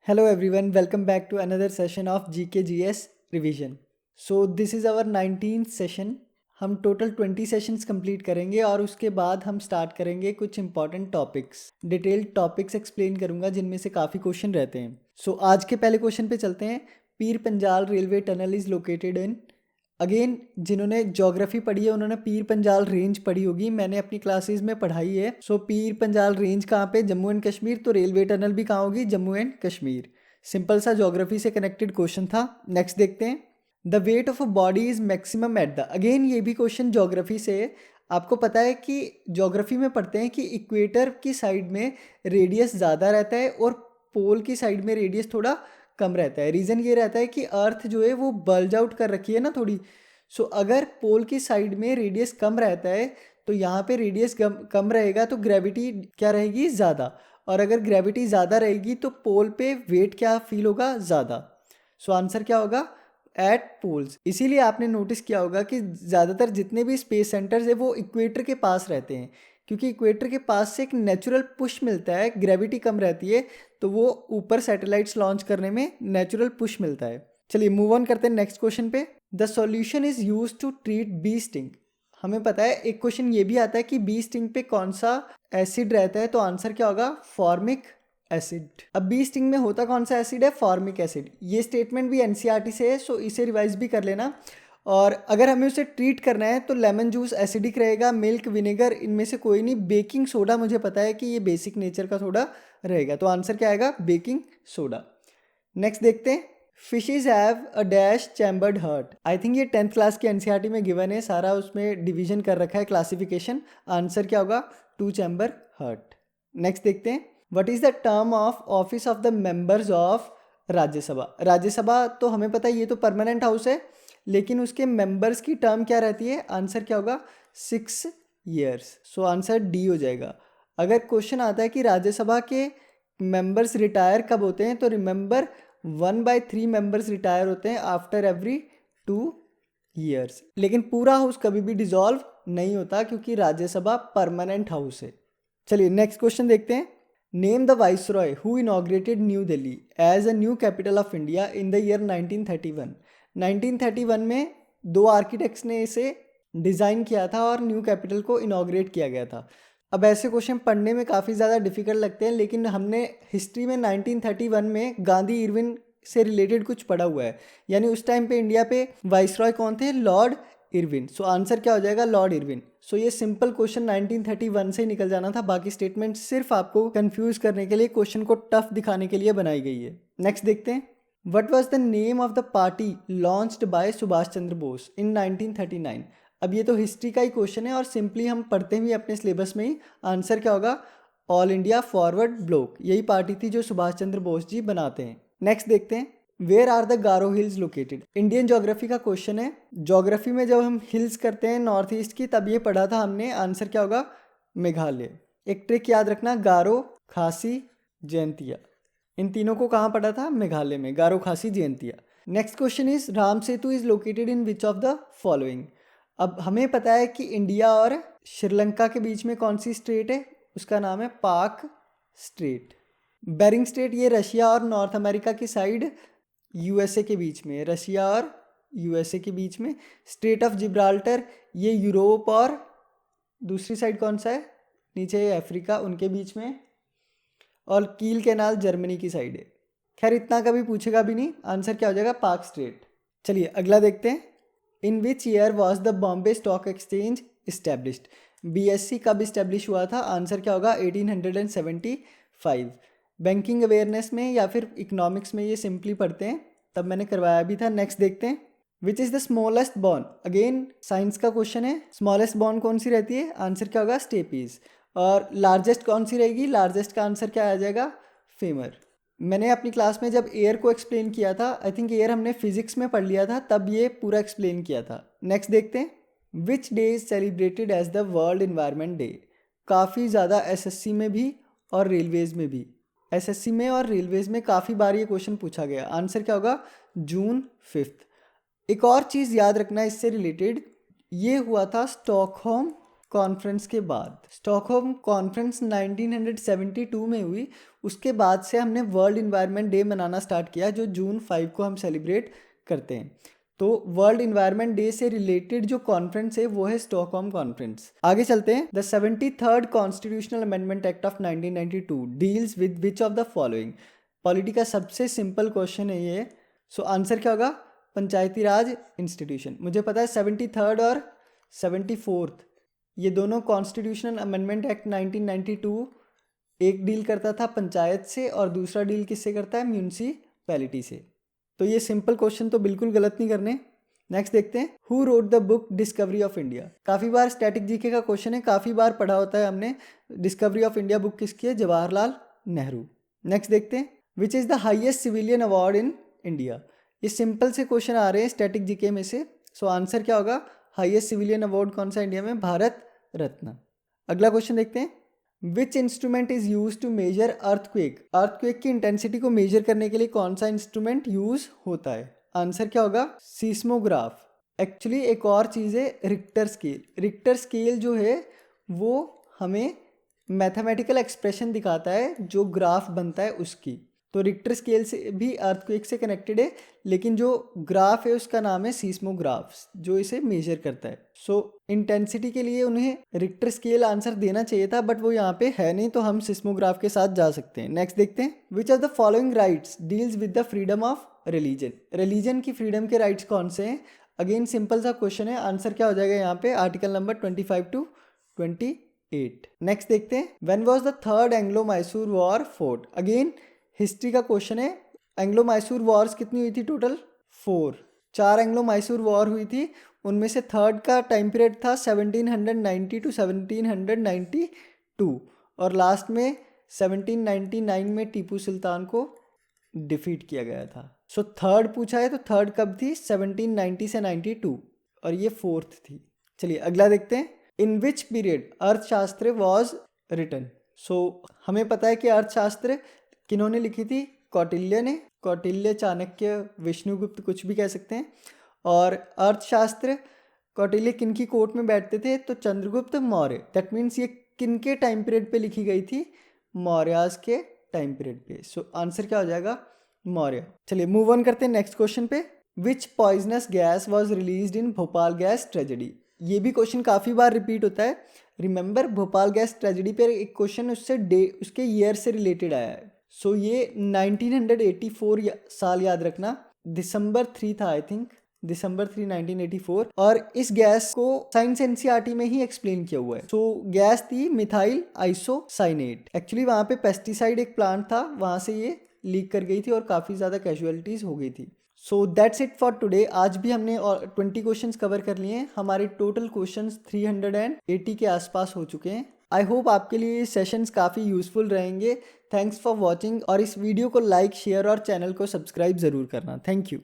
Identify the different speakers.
Speaker 1: Hello everyone, welcome back to another session of GKGS revision. So this is our 19th session. हम total 20 sessions complete करेंगे और उसके बाद हम start करेंगे कुछ important topics, detailed topics explain करूंगा जिनमें से काफ़ी क्वेश्चन रहते हैं. सो आज के पहले क्वेश्चन पे चलते हैं. Pir Panjal railway tunnel is located in. Again जिन्होंने ज्योग्राफी पढ़ी है उन्होंने पीर पंजाल रेंज पढ़ी होगी, मैंने अपनी क्लासेस में पढ़ाई है. सो पीर पंजाल रेंज कहाँ पे? जम्मू एंड कश्मीर. तो रेलवे टनल भी कहाँ होगी? जम्मू एंड कश्मीर. सिंपल सा ज्योग्राफी से कनेक्टेड क्वेश्चन था. नेक्स्ट देखते हैं. The weight of a body is maximum at the. Again ये भी क्वेश्चन ज्योग्राफी से है. आपको पता है कि ज्योग्राफी में पढ़ते हैं कि इक्वेटर की साइड में रेडियस ज़्यादा रहता है और पोल की साइड में रेडियस थोड़ा कम रहता है. रीज़न ये रहता है कि अर्थ जो है वो बल्ज आउट कर रखी है ना थोड़ी. सो अगर पोल की साइड में रेडियस कम रहता है तो यहाँ पे रेडियस कम रहेगा तो ग्रेविटी क्या रहेगी? ज़्यादा. और अगर ग्रेविटी ज़्यादा रहेगी तो पोल पे वेट क्या फील होगा? ज़्यादा. सो आंसर क्या होगा? At poles. इसीलिए आपने नोटिस किया होगा कि ज़्यादातर जितने भी स्पेस सेंटर्स है वो इक्वेटर के पास रहते हैं, क्योंकि इक्वेटर के पास से एक नेचुरल पुश मिलता है, ग्रेविटी कम रहती है तो वो ऊपर सैटेलाइट्स लॉन्च करने में नेचुरल पुश मिलता है. चलिए मूव ऑन करते हैं नेक्स्ट क्वेश्चन पे. The solution is use to treat bee sting. हमें पता है एक क्वेश्चन ये भी आता है कि बी स्टिंग पे कौन सा एसिड रहता है, तो आंसर क्या होगा? Formic acid. अब बी स्टिंग में होता कौन सा एसिड है? Formic acid. ये स्टेटमेंट भी एनसीईआरटी से है, सो इसे रिवाइज भी कर लेना. और अगर हमें उसे ट्रीट करना है तो लेमन जूस एसिडिक रहेगा, मिल्क विनेगर इनमें से कोई नहीं. बेकिंग सोडा मुझे पता है कि ये बेसिक नेचर का सोडा रहेगा, तो आंसर क्या आएगा? Baking soda. नेक्स्ट देखते हैं. Fishes have a dash chambered heart. I think ये 10th क्लास की एनसीईआरटी में गिवन है, सारा उसमें डिवीजन कर रखा है, क्लासिफिकेशन. आंसर क्या होगा? 2 चैम्बर हार्ट. नेक्स्ट देखते हैं. What is the term of office of the members of Rajya Sabha. Rajya Sabha तो हमें पता है ये तो परमानेंट हाउस है, लेकिन उसके मेंबर्स की टर्म क्या रहती है? आंसर क्या होगा? 6 years. सो आंसर डी हो जाएगा. अगर क्वेश्चन आता है कि राज्यसभा के मेंबर्स रिटायर कब होते हैं, तो रिमेंबर 1/3 मेंबर्स रिटायर होते हैं आफ्टर एवरी 2 years. लेकिन पूरा हाउस कभी भी डिसॉल्व नहीं होता क्योंकि राज्यसभा परमानेंट हाउस है. चलिए नेक्स्ट क्वेश्चन देखते हैं. Name the viceroy who inaugurated New Delhi as a new capital of India in the year 1931. 1931 में 2 आर्किटेक्ट्स ने इसे डिज़ाइन किया था और न्यू कैपिटल को इनॉग्रेट किया गया था. अब ऐसे क्वेश्चन पढ़ने में काफ़ी ज़्यादा डिफिकल्ट लगते हैं, लेकिन हमने हिस्ट्री में 1931 में गांधी इरविन से रिलेटेड कुछ पढ़ा हुआ है. यानी उस टाइम पे इंडिया पे वाइसरॉय कौन थे? Lord Irwin. सो आंसर क्या हो जाएगा? Lord Irwin. सो ये सिंपल क्वेश्चन 1931 से निकल जाना था. बाकी स्टेटमेंट सिर्फ आपको कंफ्यूज करने के लिए, क्वेश्चन को टफ दिखाने के लिए बनाई गई है. नेक्स्ट देखते हैं. What was the name of the party launched by Subhash Chandra Bose in 1939. अब ये तो हिस्ट्री का ही क्वेश्चन है और सिंपली हम पढ़ते हुए अपने सिलेबस में ही. आंसर क्या होगा? All India forward block. यही पार्टी थी जो सुभाष चंद्र बोस जी बनाते हैं. नेक्स्ट देखते हैं. Where are the Garo hills located. Indian geography का क्वेश्चन है. ज्योग्राफी में जब हम हिल्स करते हैं नॉर्थ ईस्ट की, तब ये पढ़ा था हमने. आंसर क्या होगा? मेघालय. एक ट्रिक याद रखना, गारो, खासी, जयंतिया, इन तीनों को कहाँ पढ़ा था? मेघालय में. गारो, खासी, Jaintia. Next question is Ram Setu is located in which of the following. अब हमें पता है कि इंडिया और श्रीलंका के बीच में कौन सी स्ट्रेट है? उसका नाम है पाक स्ट्रेट. बेरिंग स्ट्रेट ये रशिया और नॉर्थ अमेरिका की साइड यूएसए के बीच में. रशिया और यूएसए के बीच में. स्ट्रेट ऑफ जिब्राल्टर ये यूरोप और दूसरी साइड कौन सा है? नीचे अफ्रीका, उनके बीच में. और कील कैनाल जर्मनी की साइड है. खैर इतना कभी पूछेगा भी नहीं. आंसर क्या हो जाएगा? पाक स्ट्रेट. चलिए अगला देखते हैं. In which year was the Bombay stock exchange established. BSC कब इस्टेब्लिश हुआ था? आंसर क्या होगा? 1875. बैंकिंग अवेयरनेस में या फिर इकोनॉमिक्स में ये सिंपली पढ़ते हैं, तब मैंने करवाया भी था. नेक्स्ट देखते हैं. Which is the smallest bone. Again science का क्वेश्चन है. स्मॉलेस्ट बॉन कौन सी रहती है? आंसर क्या होगा? स्टेपीज. और लार्जेस्ट कौन सी रहेगी? लार्जेस्ट का आंसर क्या आ जाएगा? फेमर. मैंने अपनी क्लास में जब एयर को एक्सप्लेन किया था, आई थिंक एयर हमने फिजिक्स में पढ़ लिया था, तब ये पूरा एक्सप्लेन किया था. नेक्स्ट देखते हैं. Which day is celebrated as the world environment day. काफ़ी ज़्यादा एसएससी में भी और रेलवेज़ में भी. एसएससी में और रेलवेज़ में काफ़ी बार ये क्वेश्चन पूछा गया. आंसर क्या होगा? जून 5. एक और चीज़ याद रखना इससे रिलेटेड, ये हुआ था स्टॉकहोम कॉन्फ्रेंस के बाद। स्टॉकहोम कॉन्फ्रेंस 1972 में हुई। उसके बाद से हमने वर्ल्ड इन्वायरमेंट डे मनाना स्टार्ट किया, जो जून 5 को हम सेलिब्रेट करते हैं। तो वर्ल्ड इन्वायरमेंट डे से रिलेटेड जो कॉन्फ्रेंस है वो है स्टॉकहोम कॉन्फ्रेंस। आगे चलते हैं। The 73rd constitutional amendment act of 1992 deals with which of the following. Polity का सबसे सिंपल क्वेश्चन है ये। सो आंसर क्या होगा? पंचायती राज इंस्टीट्यूशन। मुझे पता है 73rd और 74th ये दोनों कॉन्स्टिट्यूशनल अमेंडमेंट एक्ट 1992 एक डील करता था पंचायत से और दूसरा डील किससे करता है? म्यूनिसिपैलिटी से। तो ये सिंपल क्वेश्चन तो बिल्कुल गलत नहीं करने। नेक्स्ट देखते हैं। Who wrote the book discovery of India. काफ़ी बार स्टैटिक जीके का क्वेश्चन है, काफ़ी बार पढ़ा होता है हमने। डिस्कवरी ऑफ इंडिया बुक किसकी है? जवाहरलाल नेहरू। नेक्स्ट देखते हैं। Which is the highest civilian award in India. ये सिंपल से क्वेश्चन आ रहे हैं स्टैटिक जीके में से। सो आंसर क्या होगा? हाइएस्ट सिविलियन अवार्ड कौन सा इंडिया में? भारत रत्न। अगला क्वेश्चन देखते हैं। Which instrument is use to measure earthquake. Earthquake की इंटेंसिटी को मेजर करने के लिए कौन सा इंस्ट्रूमेंट यूज होता है? आंसर क्या होगा? सीस्मोग्राफ। एक्चुअली एक और चीज़ है रिक्टर स्केल। रिक्टर स्केल जो है वो हमें मैथमेटिकल एक्सप्रेशन दिखाता है, जो ग्राफ बनता है उसकी। तो रिक्टर स्केल से भी अर्थक्वेक से कनेक्टेड है, लेकिन जो ग्राफ है उसका नाम है सीस्मोग्राफ्स, जो इसे मेजर करता है। सो इंटेंसिटी के लिए उन्हें रिक्टर स्केल आंसर देना चाहिए था, बट वो यहाँ पे है नहीं, तो हम सीस्मोग्राफ के साथ जा सकते हैं। नेक्स्ट देखते हैं। Which of the following rights deals with the freedom of religion. Religion की फ्रीडम के राइट्स कौन से हैं? अगेन सिंपल सा क्वेश्चन है। आंसर क्या हो जाएगा यहाँ पे? Article number 25 to 28। नेक्स्ट देखते हैं। When was the third Anglo Mysore war fort. Again history का क्वेश्चन है। एंग्लो मैसूर वॉर्स कितनी हुई थी? टोटल 4 एंग्लो मैसूर वॉर हुई थी। उनमें से थर्ड का टाइम पीरियड था 1790 to 1792 और लास्ट में 1799 में टीपू सुल्तान को डिफीट किया गया था। सो थर्ड पूछा है तो थर्ड कब थी? 1790 से 92 और ये फोर्थ थी। चलिए अगला देखते हैं। इन विच पीरियड अर्थशास्त्र वॉज रिटन। सो हमें पता है कि अर्थशास्त्र किन्होंने लिखी थी? कौटिल्य ने। कौटिल्य, चाणक्य, विष्णुगुप्त, कुछ भी कह सकते हैं। और अर्थशास्त्र कौटिल्य किनकी कोर्ट में बैठते थे? तो चंद्रगुप्त मौर्य। दैट मीन्स ये किनके टाइम पीरियड पे लिखी गई थी? मौर्यास के टाइम पीरियड पे। सो आंसर क्या हो जाएगा? मौर्य। चलिए मूव ऑन करते हैं नेक्स्ट क्वेश्चन पे। Which poisonous gas was released in Bhopal gas tragedy. ये भी क्वेश्चन काफ़ी बार रिपीट होता है। रिमेंबर भोपाल गैस ट्रेजेडी पर एक क्वेश्चन उसके ईयर से रिलेटेड आया है। सो ये 1984 साल याद रखना। दिसंबर 3 था आई थिंक, दिसंबर 3 1984। और इस गैस को साइंस एनसीईआरटी में ही एक्सप्लेन किया हुआ है। सो गैस थी मिथाइल आइसोसाइनेट। एक्चुअली वहाँ पे पेस्टिसाइड एक प्लांट था, वहाँ से ये लीक कर गई थी और काफ़ी ज़्यादा कैजुअलिटीज़ हो गई थी। So that's it for today. आज भी हमने 20 क्वेश्चंस कवर कर लिए हैं। हमारे टोटल क्वेश्चंस 380 के आसपास हो चुके हैं। आई होप आपके लिए ये सेशंस काफ़ी यूजफुल रहेंगे। थैंक्स फॉर वॉचिंग और इस वीडियो को लाइक, शेयर और चैनल को सब्सक्राइब ज़रूर करना। Thank you.